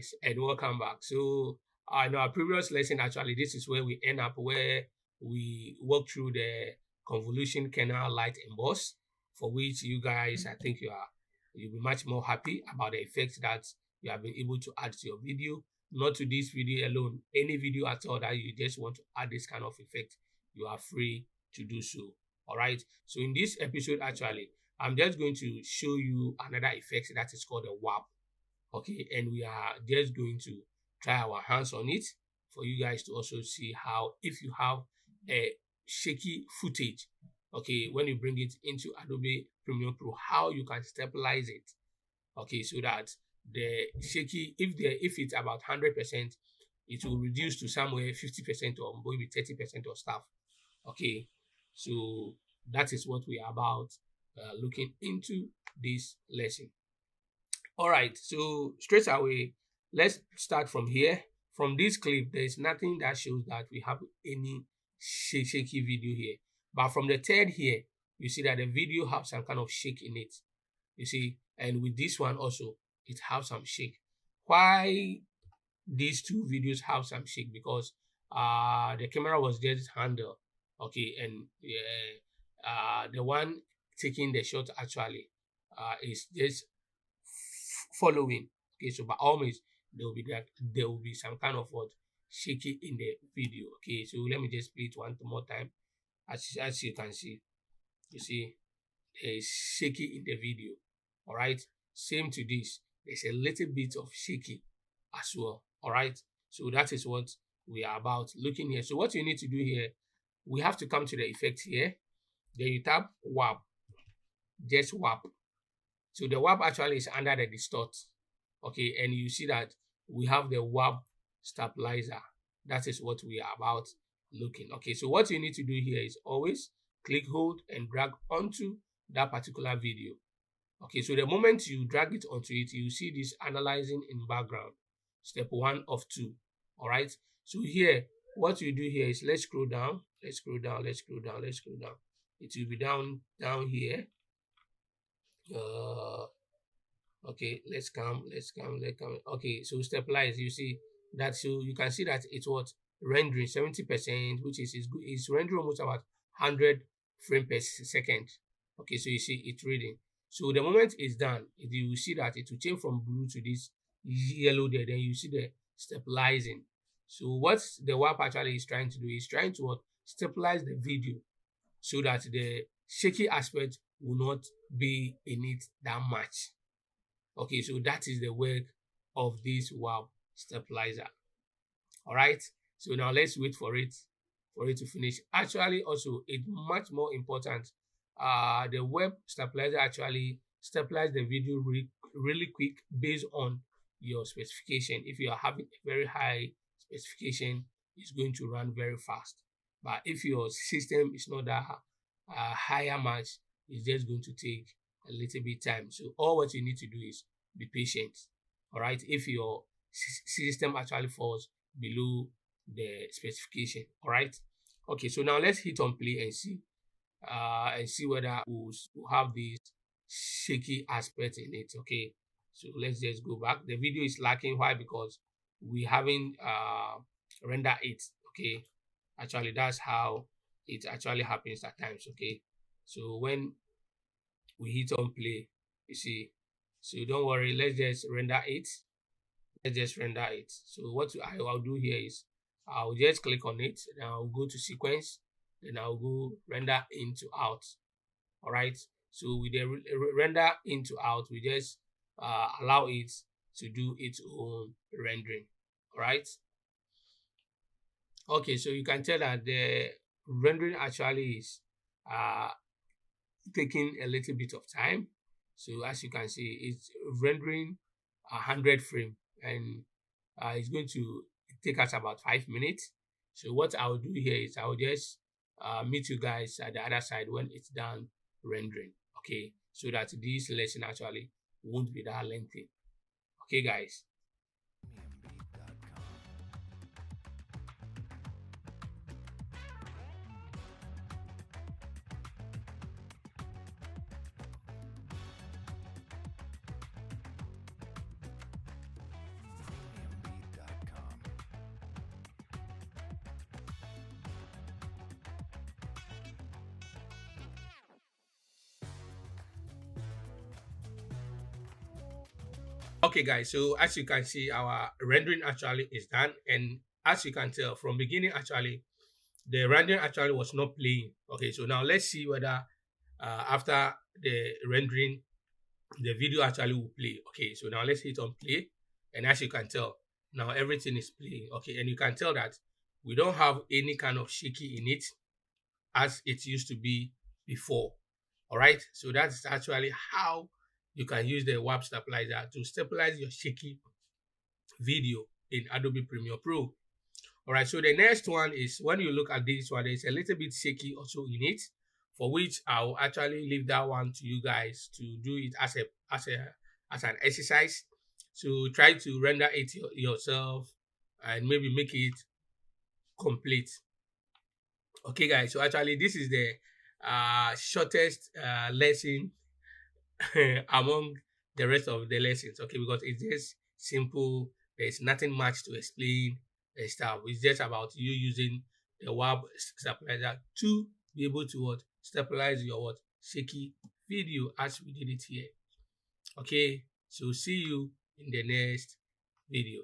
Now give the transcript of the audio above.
guys, and welcome back. So in our previous lesson, actually, this is where we end up, where we walk through the convolution kernel light emboss, for which you guys, I think you'll be much more happy about the effect that you have been able to add to your video. Not to this video alone, any video at all that you just want to add this kind of effect, you are free to do so. All right. So in this episode, actually, I'm just going to show you another effect that is called a warp. Okay, and we are just going to try our hands on it for you guys to also see how, if you have a shaky footage, okay, when you bring it into Adobe Premiere Pro, how you can stabilize it, okay, so that the shaky, if it's about 100%, it will reduce to somewhere 50% or maybe 30% of stuff. Okay, so that is what we are about looking into this lesson. All right, so straight away, let's start from here. From this clip, there's nothing that shows that we have any shaky video here. But from the third here, you see that the video has some kind of shake in it. You see, and with this one also, it has some shake. Why these two videos have some shake? Because the camera was just handled, okay, and the one taking the shot actually is just following. Okay, so by all means, there will be some kind of what shaky in the video. Okay, so let me just play it one more time. As you can see, you see there is shaky in the video. All right, same to this, there's a little bit of shaky as well. All right, so that is what we are about looking here. So what you need to do here, we have to come to the effect here, then you tap warp, just warp. So the warp actually is under the distort, okay, and you see that we have the warp stabilizer. That is what we are about looking. Okay, so what you need to do here is always click, hold, and drag onto that particular video. Okay, so the moment you drag it onto it, you see this analyzing in background, step 1 of 2. All right, so here, what you do here is let's scroll down, let's scroll down, let's scroll down, let's scroll down. It will be down here. Okay, let's come. Okay, so stabilize, you see that, so you can see that it's what rendering 70%, which is rendering almost about 100 frames per second. Okay, so you see it's reading. So the moment it's done, you will see that it will change from blue to this yellow there. Then you see the stabilizing. So what the warp actually is trying to do is trying to stabilize the video so that the shaky aspect will not be in it that much. Okay, so that is the work of this warp stabilizer. All right, so now let's wait for it to finish. Actually, also it's much more important. The web stabilizer actually stabilize the video really quick based on your specification. If you are having a very high specification, it's going to run very fast. But if your system is not that higher much, it's just going to take a little bit time. So all what you need to do is be patient. All right, if your system actually falls below the specification. All right, okay, so now let's hit on play and see whether we'll have this shaky aspect in it. Okay, so let's just go back. The video is lacking. Why? Because we haven't rendered it. Okay, actually that's how it actually happens at times. Okay, so when we hit on play, you see, so don't worry, let's just render it. So what I'll do here is I'll just click on it, then I'll go to sequence, then I'll go render into out. All right, so with the render into out, we just allow it to do its own rendering. All right, okay, so you can tell that the rendering actually is taking a little bit of time. So as you can see, it's rendering 100 frames, and it's going to take us about 5 minutes. So what I'll do here is I'll just meet you guys at the other side when it's done rendering. Okay, so that this lesson actually won't be that lengthy. Okay, guys. Okay, guys, so as you can see, our rendering actually is done, and as you can tell from beginning, actually the rendering actually was not playing. Okay, so now let's see whether after the rendering the video actually will play. Okay, so now let's hit on play, and as you can tell, now everything is playing. Okay, and you can tell that we don't have any kind of shaky in it as it used to be before. All right, so that's actually how you can use the warp stabilizer to stabilize your shaky video in Adobe Premiere Pro. All right, so the next one is when you look at this one, there's a little bit shaky also in it, for which I'll actually leave that one to you guys to do it as an exercise. So try to render it yourself and maybe make it complete. Okay, guys. So actually, this is the shortest lesson among the rest of the lessons. Okay, because it's just simple. There's nothing much to explain and stuff. It's just about you using the web stabilizer to be able to what stabilize your what shaky video as we did it here. Okay, so see you in the next video.